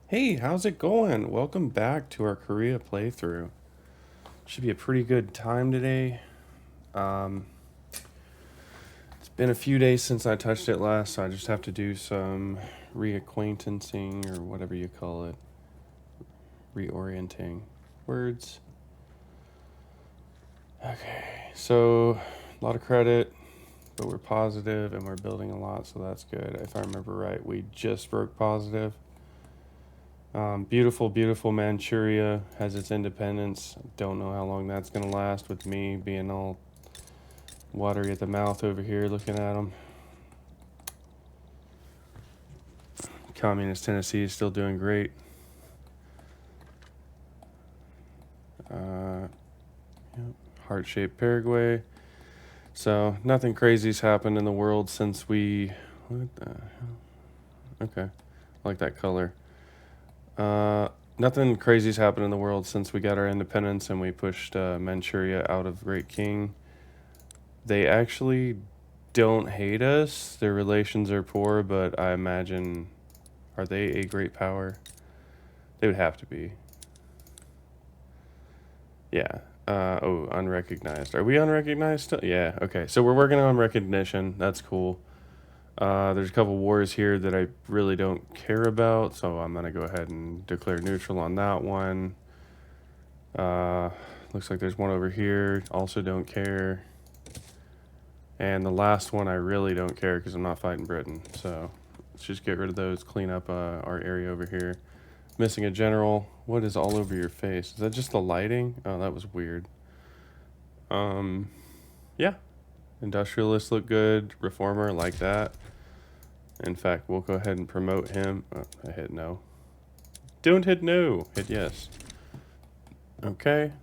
Hey, how's it going? Welcome back to our Korea playthrough. Should be a pretty good time today. Um, it's been a few days since I touched it last, so I just have to do some reacquaintancing or whatever you call it, reorienting words. Okay, so a lot of credit, but we're positive and we're building a lot, so that's good. If I remember right, we just broke positive. Beautiful, beautiful Manchuria has its independence. Don't know how long that's going to last with me being all watery at the mouth over here looking at them. Communist Tennessee is still doing great. Uh, yep. Heart-shaped Paraguay. So nothing crazy's happened in the world since we... What the hell? Okay. I like that color. Uh, Nothing crazy's happened in the world since we got our independence and we pushed Manchuria out of Great King. They actually don't hate us. Their relations are poor, but I imagine, are they a great power? They would have to be. Yeah. Oh, unrecognized. Are we unrecognized still? Yeah. Okay. So we're working on recognition. That's cool. There's a couple wars here that I really don't care about, so I'm gonna go ahead and declare neutral on that one. Uh, Looks like there's one over here. Also don't care. And the last one I really don't care because I'm not fighting Britain. So let's just get rid of those, clean up our area over here. Missing a general. What is all over your face? Is that just the lighting? Oh, that was weird. Um, yeah. Industrialists look good. Reformer, like that. In fact, we'll go ahead and promote him. Oh, I hit no. Don't hit no. Hit yes. Okay.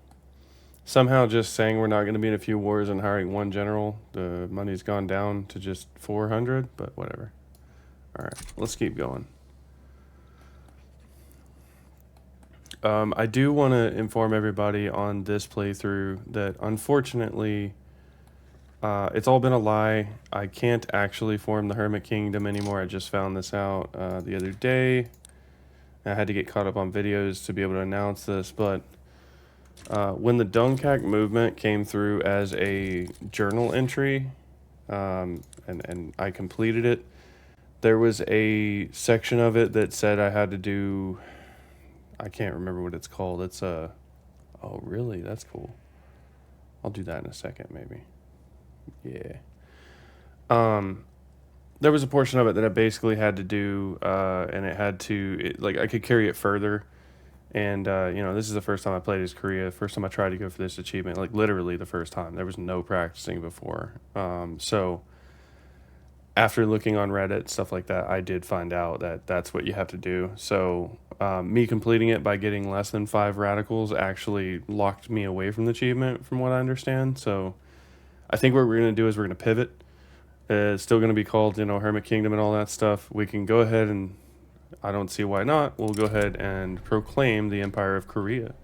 Somehow just saying we're not going to be in a few wars and hiring one general, the money's gone down to just 400, but whatever. All right, let's keep going. I do want to inform everybody on this playthrough that unfortunately, it's all been a lie. I can't actually form the Hermit Kingdom anymore. I just found this out the other day. I had to get caught up on videos to be able to announce this, but when the Dunkak movement came through as a journal entry, and I completed it, there was a section of it that said I had to do. I can't remember what it's called. It's a. Oh, really? That's cool. I'll do that in a second, maybe. Yeah. Um, there was a portion of it that I basically had to do, and it had to like I could carry it further. And this is the first time I played as Korea. First time I tried to go for this achievement, like literally the first time. There was no practicing before. So after looking on Reddit, stuff like that, I did find out that that's what you have to do. So me completing it by getting less than 5 radicals actually locked me away from the achievement, from what I understand. So I think what we're going to do is we're going to pivot. It's still going to be called, Hermit Kingdom and all that stuff. We can go ahead and, I don't see why not, we'll go ahead and proclaim the Empire of Korea.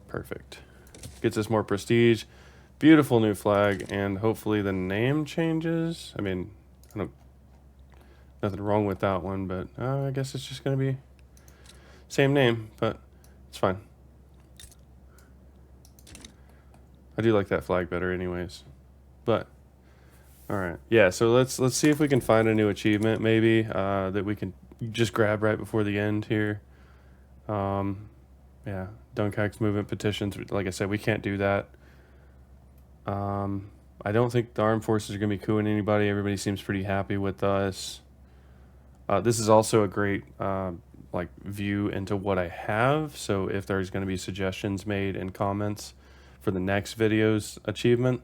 Perfect. Gets us more prestige. Beautiful new flag, and hopefully the name changes. I mean, I don't, nothing wrong with that one, but I guess it's just going to be same name, but it's fine. I do like that flag better anyways. But all right. Yeah, so let's see if we can find a new achievement maybe that we can just grab right before the end here. Yeah, Dunkak's movement petitions. Like I said, we can't do that. I don't think the armed forces are going to be cooing anybody. Everybody seems pretty happy with us. This is also a great like view into what I have. So if there's going to be suggestions made in comments for the next video's achievement,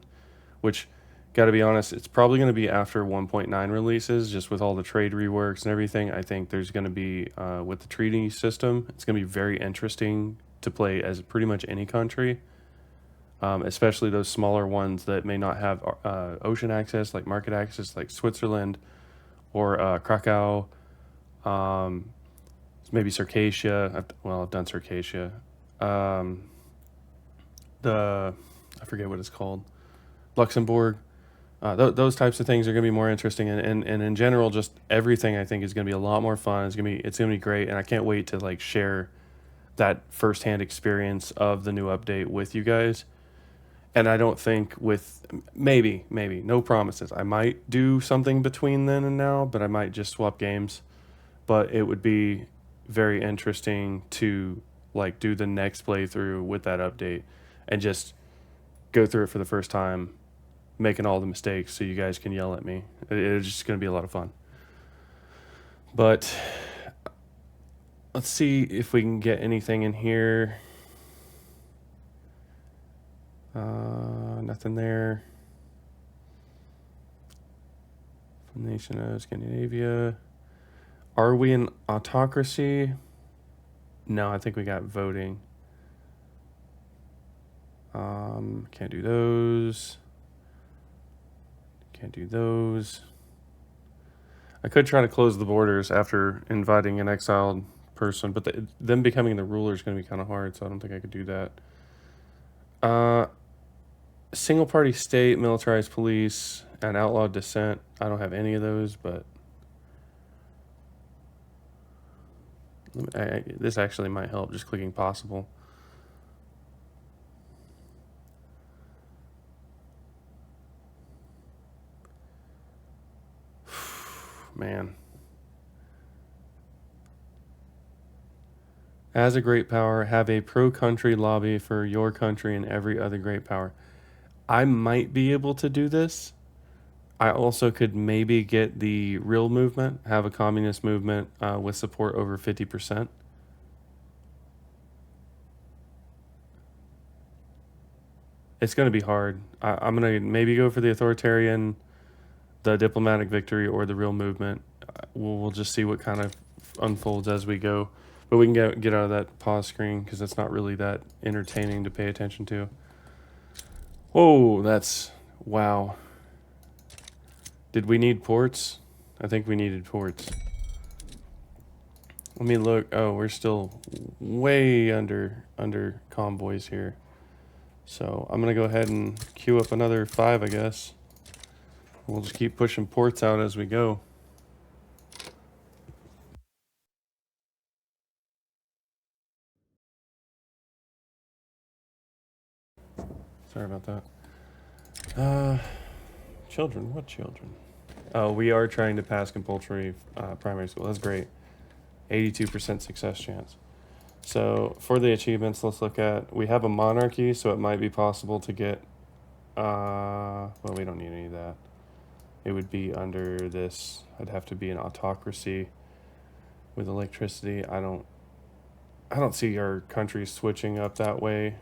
which got to be honest, it's probably going to be after 1.9 releases, just with all the trade reworks and everything. I think there's going to be with the treaty system, it's going to be very interesting to play as pretty much any country. Especially those smaller ones that may not have ocean access, like market access, like Switzerland or Krakow, maybe Circassia. I've done Circassia. Um, the I forget what it's called. Luxembourg. Those types of things are going to be more interesting, and in general, just everything I think is going to be a lot more fun. It's gonna be great, and I can't wait to like share that firsthand experience of the new update with you guys. And I don't think with maybe no promises. I might do something between then and now, but I might just swap games. But it would be very interesting to like do the next playthrough with that update and just go through it for the first time, making all the mistakes so you guys can yell at me. It's just going to be a lot of fun. But let's see if we can get anything in here. Nothing there. From the nation of Scandinavia. Are we an autocracy? No, I think we got voting. Can't do those. Can't do those. I could try to close the borders after inviting an exiled person, but them becoming the ruler is going to be kind of hard, so I don't think I could do that. Single party state, militarized police, and outlawed dissent. I don't have any of those, but this actually might help, just clicking possible. Man. As a great power, have a pro country lobby for your country and every other great power. I might be able to do this. I also could maybe get the real movement, have a communist movement with support over 50%. It's going to be hard. I'm going to maybe go for the authoritarian, the diplomatic victory, or the real movement. We'll just see what kind of unfolds as we go. But we can get out of that pause screen because it's not really that entertaining to pay attention to. Whoa, that's... Wow. Did we need ports? I think we needed ports. Let me look. Oh, we're still way under convoys here. So I'm going to go ahead and queue up another 5, I guess. We'll just keep pushing ports out as we go. Sorry about that. Children, what children? Oh, we are trying to pass compulsory primary school. That's great. 82% success chance. So for the achievements, let's look at, we have a monarchy, so it might be possible to get, well, we don't need any of that. It would be under this, I'd have to be an autocracy with electricity. I don't see our country switching up that way.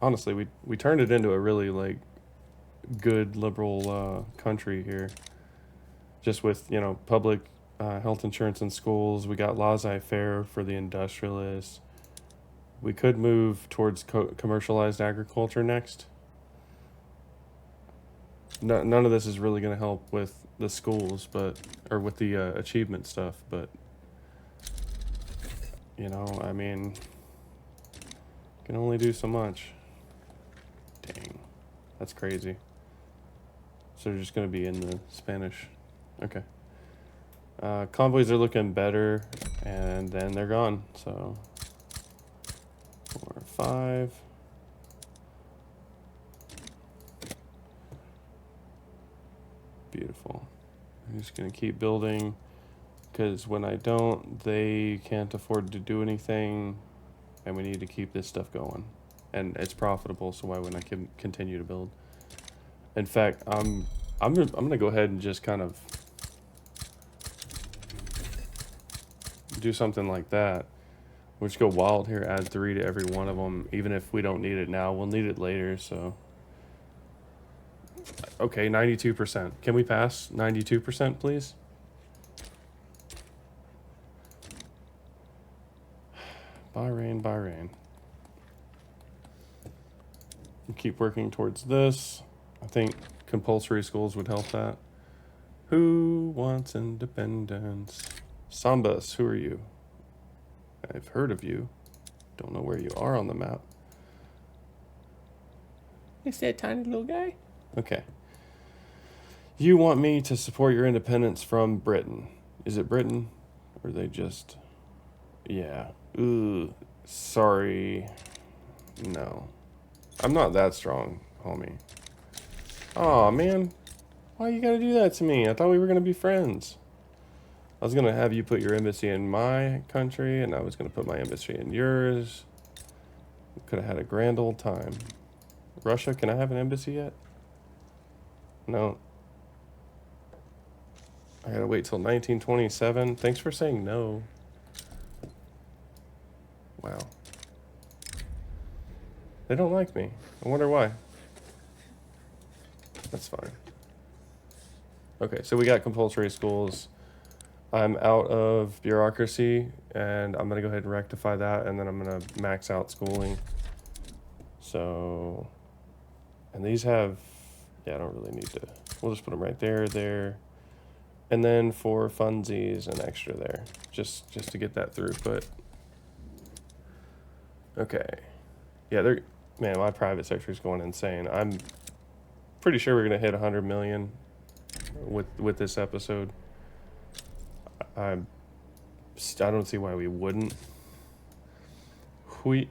Honestly, we turned it into a really like good liberal country here. Just with, you know, public health insurance in schools. We got laissez-faire for the industrialists. We could move towards commercialized agriculture next. None of this is really going to help with the schools, or with the achievement stuff, but you know, I mean, can only do so much. Dang, that's crazy. So they're just going to be in the Spanish. Okay. Convoys are looking better, and then they're gone. So 4, 5. Beautiful. I'm just going to keep building, because when I don't, they can't afford to do anything, and we need to keep this stuff going. And it's profitable, so why wouldn't I continue to build? In fact, I'm gonna go ahead and just kind of do something like that. We'll just go wild here, add 3 to every one of them. Even if we don't need it now, we'll need it later, so. Okay, 92%. Can we pass 92%, please? Bahrain. We'll keep working towards this. I think compulsory schools would help that. Who wants independence? Sambas, who are you? I've heard of you. Don't know where you are on the map. Is that tiny little guy? Okay. You want me to support your independence from Britain. Is it Britain? Or they just... Yeah. Ooh. Sorry. No. I'm not that strong, homie. Aw, man. Why you gotta do that to me? I thought we were gonna be friends. I was gonna have you put your embassy in my country, and I was gonna put my embassy in yours. We could have had a grand old time. Russia, can I have an embassy yet? No. I gotta wait till 1927. Thanks for saying no. Wow. They don't like me. I wonder why. That's fine. Okay, so we got compulsory schools. I'm out of bureaucracy, and I'm gonna go ahead and rectify that, and then I'm gonna max out schooling. So, and these have, yeah, I don't really need to, we'll just put them right there, there. And then for funsies, an extra there, just to get that throughput. Okay. Yeah, man, my private sector is going insane. I'm pretty sure we're gonna hit 100 million with this episode. I don't see why we wouldn't. Hui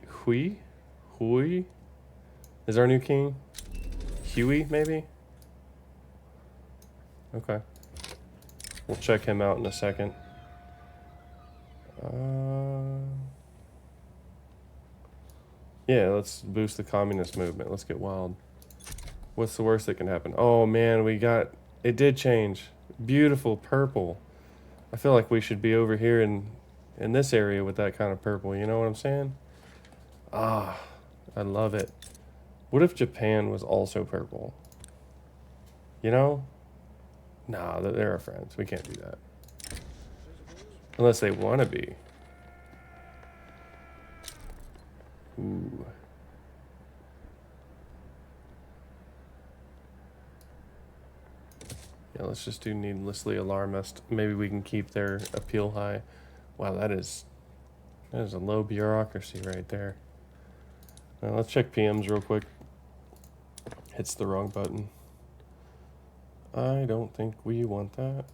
is our new king. Huey, maybe. Okay. We'll check him out in a second. Yeah, let's boost the communist movement. Let's get wild. What's the worst that can happen? Oh man, it did change. Beautiful purple. I feel like we should be over here in this area with that kind of purple. You know what I'm saying? Ah, I love it. What if Japan was also purple? You know? Nah, they're our friends. We can't do that. Unless they want to be. Ooh. Yeah, let's just do needlessly alarmist. Maybe we can keep their appeal high. Wow, that is a low bureaucracy right there. Now let's check PMs real quick. Hits the wrong button. I don't think we want that.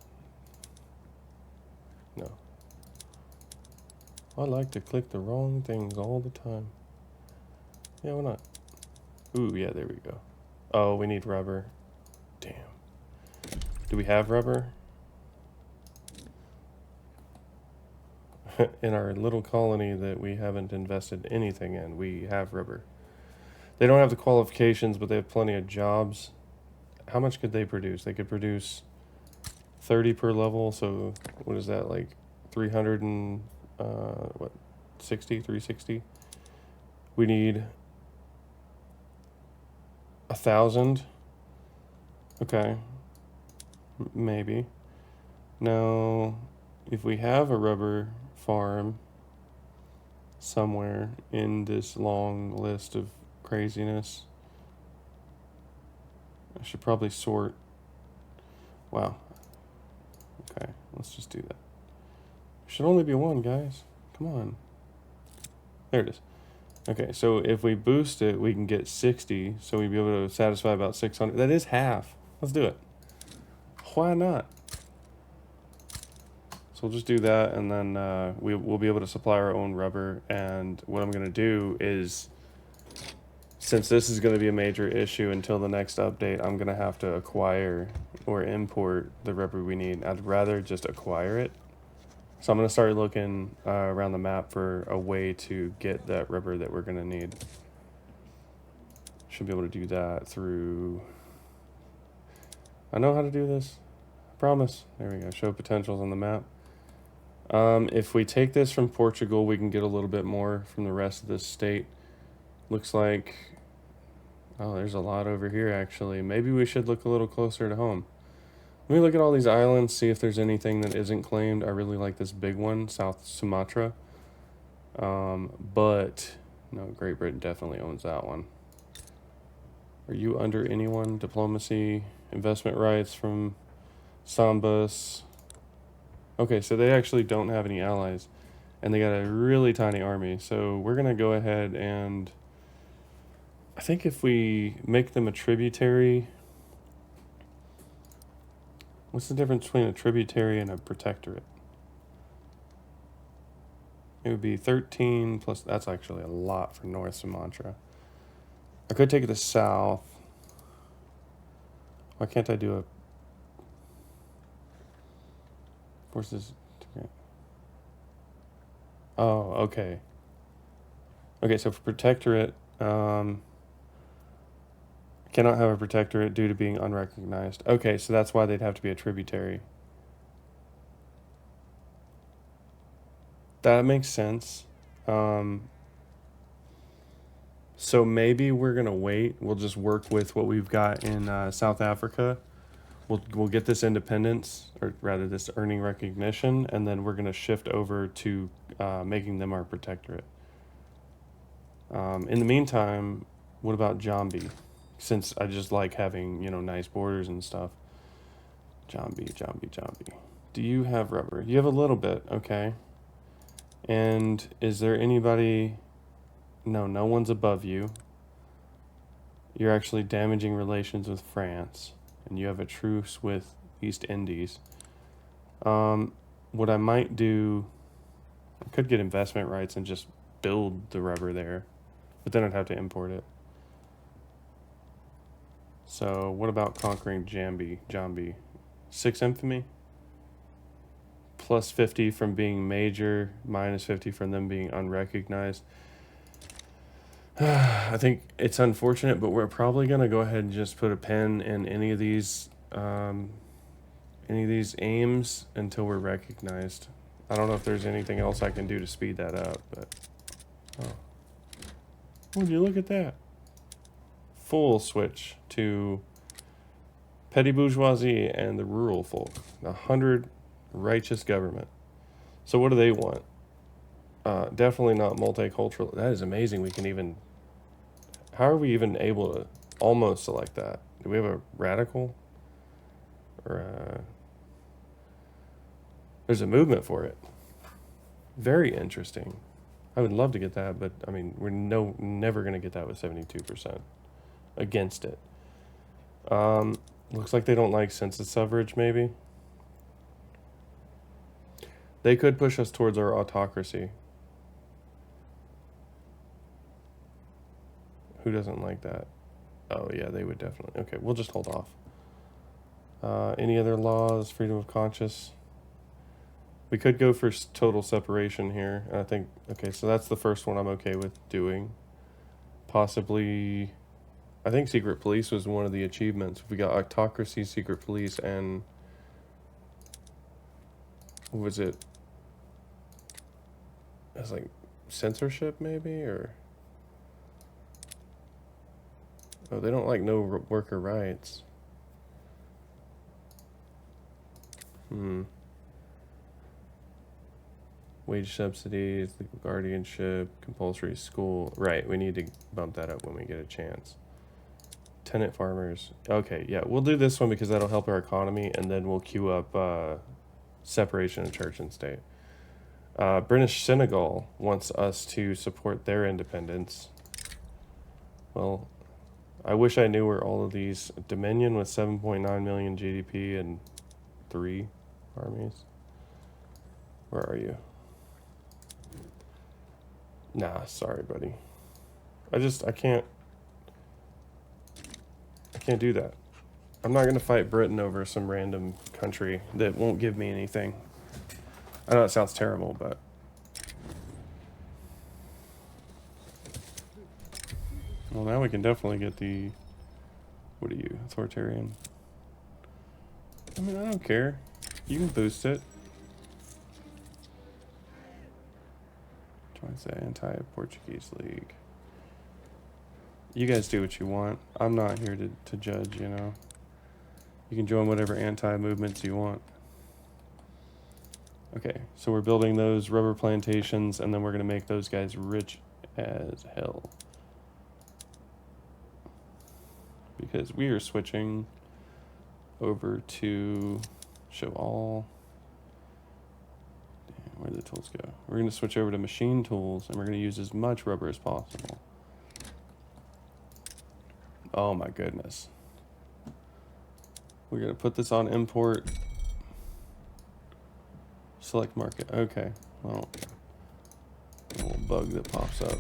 No. I like to click the wrong things all the time. Yeah, why not? Ooh, yeah, there we go. Oh, we need rubber. Damn. Do we have rubber? In our little colony that we haven't invested anything in, we have rubber. They don't have the qualifications, but they have plenty of jobs. How much could they produce? They could produce 30 per level, so what is that, like 300 and, 360? We need 1,000. Okay. Maybe. Now, if we have a rubber farm somewhere in this long list of craziness, I should probably sort. Wow. Okay, let's just do that. Should only be one, guys. Come on. There it is. Okay, so if we boost it, we can get 60, so we'd be able to satisfy about 600. That is half. Let's do it. Why not? So we'll just do that, and then we'll be able to supply our own rubber. And what I'm going to do is, since this is going to be a major issue until the next update, I'm going to have to acquire or import the rubber we need. I'd rather just acquire it. So I'm going to start looking around the map for a way to get that rubber that we're going to need. Should be able to do that through... I know how to do this. I promise. There we go. Show potentials on the map. If we take this from Portugal, we can get a little bit more from the rest of this state. Looks like... Oh, there's a lot over here, actually. Maybe we should look a little closer to home. Let me look at all these islands, see if there's anything that isn't claimed. I really like this big one, South Sumatra. But, no, Great Britain definitely owns that one. Are you under anyone? Diplomacy, investment rights from Sambas. Okay, so they actually don't have any allies. and they got a really tiny army. So we're gonna go ahead and I think if we make them a tributary, what's the difference between a tributary and a protectorate? It would be 13 plus, that's actually a lot for North Sumatra. I could take it to south. Why can't I do a forces? Oh, okay. Okay, so for protectorate, cannot have a protectorate due to being unrecognized. Okay, so that's why they'd have to be a tributary. That makes sense. So maybe we're gonna wait. We'll just work with what we've got in South Africa. We'll get this independence, or rather this earning recognition, and then we're gonna shift over to making them our protectorate. In the meantime, what about Jambi? Since I just like having, you know, nice borders and stuff. Jambi. Do you have rubber? You have a little bit, okay. And is there anybody? No, no one's above you. You're actually damaging relations with France, and you have a truce with East Indies. What I might do, I could get investment rights and just build the rubber there, but then I'd have to import it. So what about conquering Jambi? 6 infamy? Plus 50 from being major, minus 50 from them being unrecognized. I think it's unfortunate, but we're probably gonna go ahead and just put a pin in any of these aims until we're recognized. I don't know if there's anything else I can do to speed that up, but oh, would you look at that? Full switch to petty bourgeoisie and the rural folk. 100 righteous government. So what do they want? Definitely not multicultural. That is amazing. We can even. How are we even able to almost select that? Do we have a radical? Or there's a movement for it. Very interesting. I would love to get that, but I mean, we're never going to get that with 72% against it. Looks like they don't like census suffrage, maybe. They could push us towards our autocracy. Who doesn't like that? Oh, yeah, they would definitely. Okay, we'll just hold off. Any other laws? Freedom of conscience? We could go for total separation here. I think, okay, so that's the first one I'm okay with doing. Possibly, I think secret police was one of the achievements. We got autocracy, secret police, and what was it? It was like censorship, maybe, or oh, they don't like no worker rights. Wage subsidies, legal guardianship, compulsory school. Right, we need to bump that up when we get a chance. Tenant farmers. Okay, yeah, we'll do this one because that'll help our economy, and then we'll queue up separation of church and state. British Senegal wants us to support their independence. Well, I wish I knew where all of these. Dominion with 7.9 million GDP and 3 armies. Where are you? Nah, sorry, buddy. I can't do that. I'm not gonna fight Britain over some random country that won't give me anything. I know it sounds terrible, but well, now we can definitely get the. What are you, authoritarian? I mean, I don't care. You can boost it. Join the anti-Portuguese League. You guys do what you want. I'm not here to judge, you know. You can join whatever anti-movements you want. Okay, so we're building those rubber plantations, and then we're going to make those guys rich as hell. Because we are switching over to show all. Where did the tools go? We're going to switch over to machine tools, and we're going to use as much rubber as possible. Oh my goodness. We're going to put this on import. Select market. Okay, well, a little bug that pops up.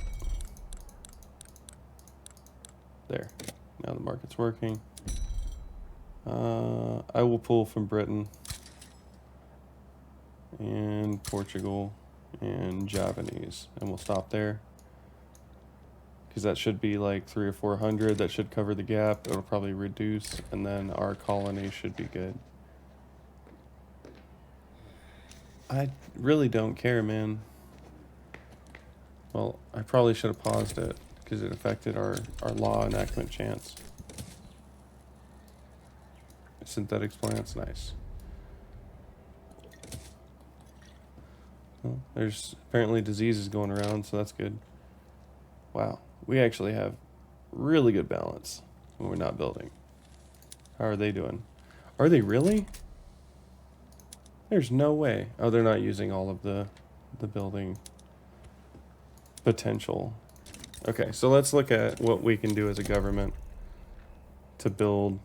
There. Now the market's working. I will pull from Britain and Portugal and Javanese, and we'll stop there because that should be like 300 or 400. That should cover the gap. It'll probably reduce, and then our colony should be good. I really don't care, man. Well, I probably should have paused it because it affected our law enactment chance. Synthetics plants, nice. Well, there's apparently diseases going around, so that's good. Wow, we actually have really good balance when we're not building. How are they doing? Are they really? There's no way. Oh, they're not using all of the building potential. Okay, so let's look at what we can do as a government to build.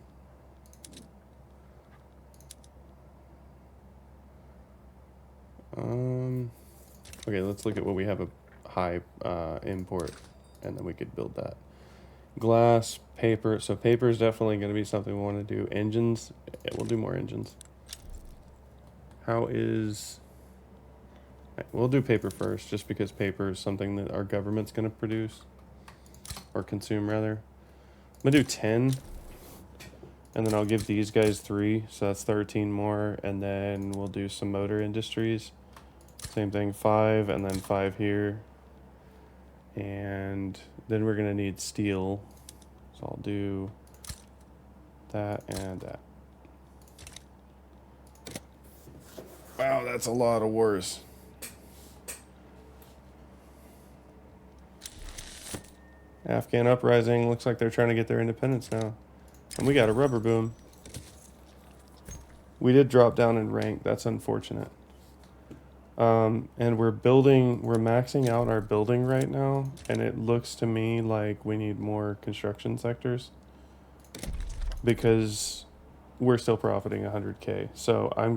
Okay, let's look at what we have a high import, and then we could build that. Glass, paper. So paper is definitely going to be something we want to do. Engines, we'll do more engines. How is... We'll do paper first, just because paper is something that our government's going to produce, or consume rather. I'm going to do 10, and then I'll give these guys 3, so that's 13 more, and then we'll do some motor industries. Same thing, 5, and then 5 here. And then we're going to need steel, so I'll do that and that. Wow, that's a lot of wars. Afghan uprising, looks like they're trying to get their independence now. And we got a rubber boom. We did drop down in rank, that's unfortunate. And we're maxing out our building right now, and it looks to me like we need more construction sectors because we're still profiting 100K. So I'm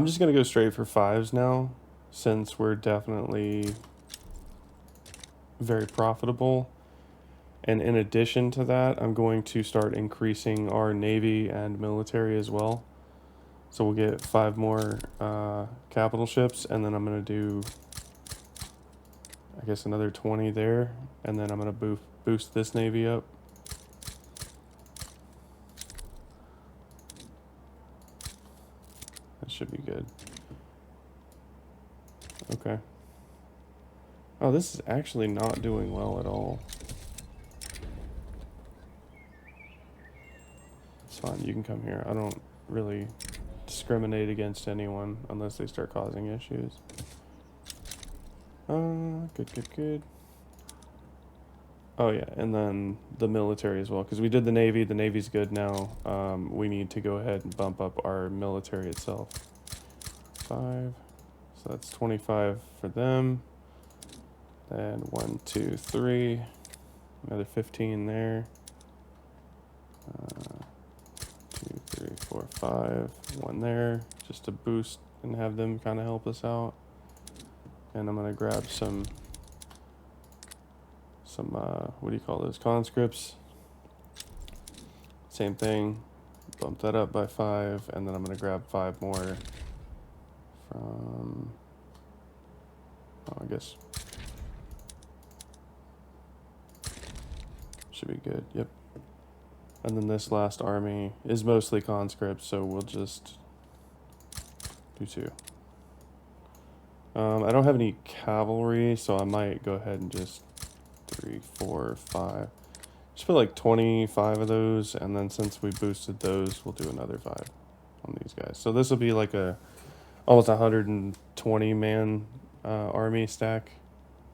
just going to go straight for 5s now, since we're definitely very profitable. And in addition to that, I'm going to start increasing our Navy and military as well. So we'll get 5 more capital ships, and then I'm going to do, I guess, another 20 there, and then I'm going to boost this Navy up. That should be good. Okay. Oh, this is actually not doing well at all. It's fine, you can come here. I don't really discriminate against anyone unless they start causing issues. Good. Oh yeah, and then the military as well, because we did the Navy. The Navy's good now. We need to go ahead and bump up our military itself. 5, so that's 25 for them. Then 1, 2, 3, another 15 there. 2, 3, 4, 5, 1 there, just to boost and have them kind of help us out. And I'm gonna grab some what do you call those, conscripts. Same thing, bump that up by 5, and then I'm gonna grab 5 more from, I guess should be good. Yep. And then this last army is mostly conscripts, so we'll just do 2. I don't have any cavalry, so I might go ahead and just 3, 4, 5. Just put like 25 of those, and then since we boosted those, we'll do another 5 on these guys. So this will be like almost 120 man army stack,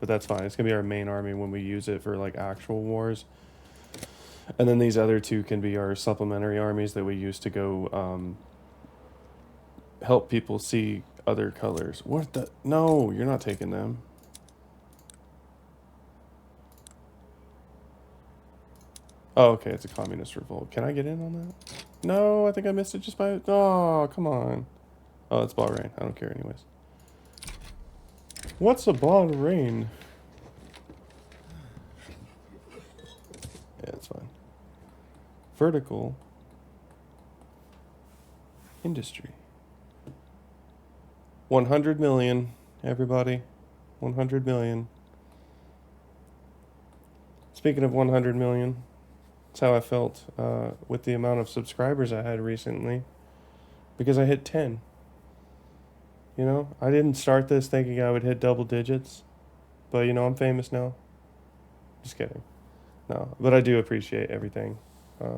but that's fine. It's gonna be our main army when we use it for like actual wars. And then these other 2 can be our supplementary armies that we use to go help people see other colors. What the? No, you're not taking them. Oh, okay, it's a communist revolt. Can I get in on that? No, I think I missed it just by... Oh, come on. Oh, it's Bahrain. I don't care anyways. What's a Bahrain? Yeah, it's fine. Vertical industry. 100 million, everybody. 100 million. Speaking of 100 million, that's how I felt with the amount of subscribers I had recently. Because I hit 10. You know, I didn't start this thinking I would hit double digits. But, you know, I'm famous now. Just kidding. No, but I do appreciate everything. I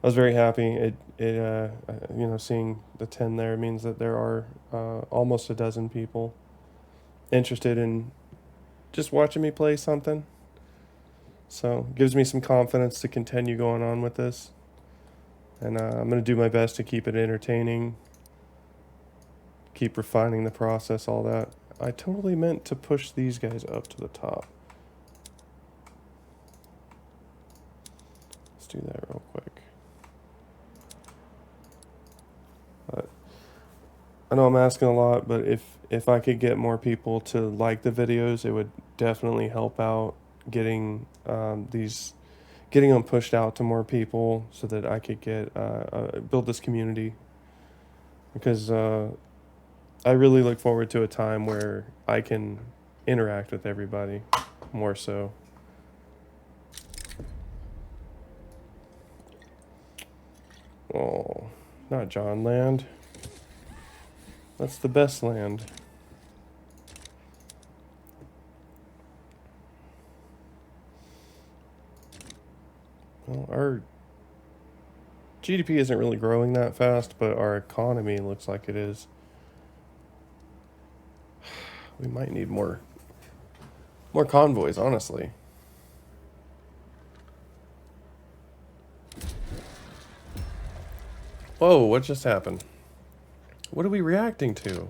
was very happy. You know, seeing the 10 there means that there are almost a dozen people interested in just watching me play something. So gives me some confidence to continue going on with this. And I'm going to do my best to keep it entertaining, keep refining the process, all that. I totally meant to push these guys up to the top. Let's do that real quick. But I know I'm asking a lot, but if I could get more people to like the videos, it would definitely help out getting getting them pushed out to more people so that I could get build this community. Because I really look forward to a time where I can interact with everybody more so. Oh, not John Land. That's the best land. Well, our GDP isn't really growing that fast, but our economy looks like it is. We might need more convoys, honestly. Whoa, what just happened? What are we reacting to?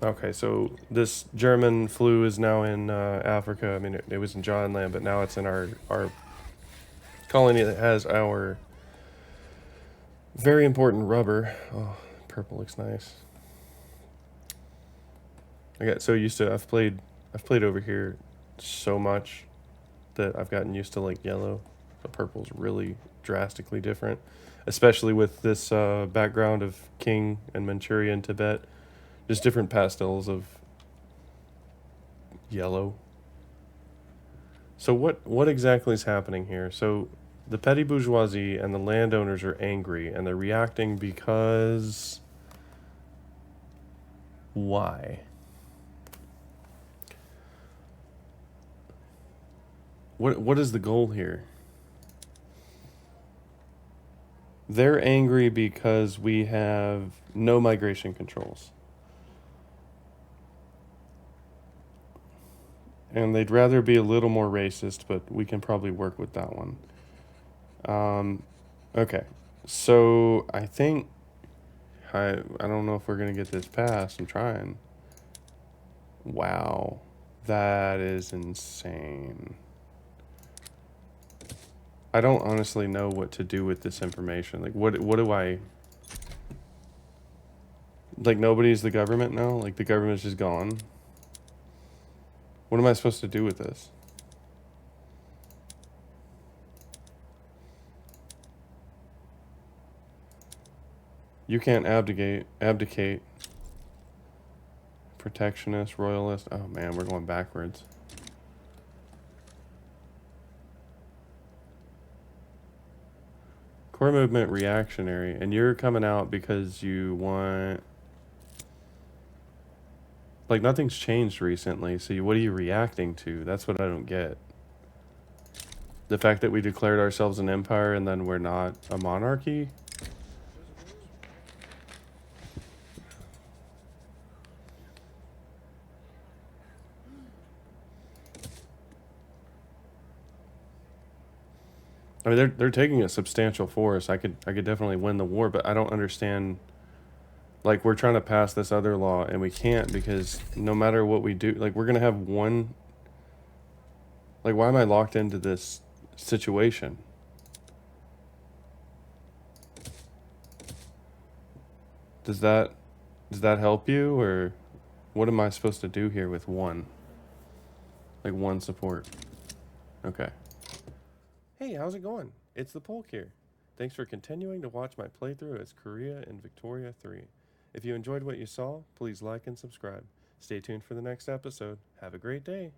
Okay, so this German flu is now in Africa. I mean, it was in John Land, but now it's in our colony that has our very important rubber. Oh, purple looks nice. I got so used to I've played over here so much that I've gotten used to like yellow. The purple's really drastically different, especially with this background of King and Manchuria and Tibet. Just different pastels of yellow. So what exactly is happening here? So the petty bourgeoisie and the landowners are angry and they're reacting because why? What is the goal here? They're angry because we have no migration controls. And they'd rather be a little more racist, but we can probably work with that one. Okay. So I think I don't know if we're gonna get this passed. I'm trying. Wow. That is insane. I don't honestly know what to do with this information. Like what do I like nobody's the government now? Like the government's just gone. What am I supposed to do with this? You can't abdicate. Protectionist, royalist. Oh man, we're going backwards. Core movement reactionary, and you're coming out because you want like nothing's changed recently. So what are you reacting to? That's what I don't get. The fact that we declared ourselves an empire and then we're not a monarchy? I mean, they're taking a substantial force. I could definitely win the war, but I don't understand. Like, we're trying to pass this other law, and we can't because no matter what we do, like, we're gonna have one. Like, why am I locked into this situation? Does that does that help you, or what am I supposed to do here with one? Like one support. Okay. Hey, how's it going? It's the Polk here. Thanks for continuing to watch my playthrough as Korea and Victoria 3. If you enjoyed what you saw, please like and subscribe. Stay tuned for the next episode. Have a great day.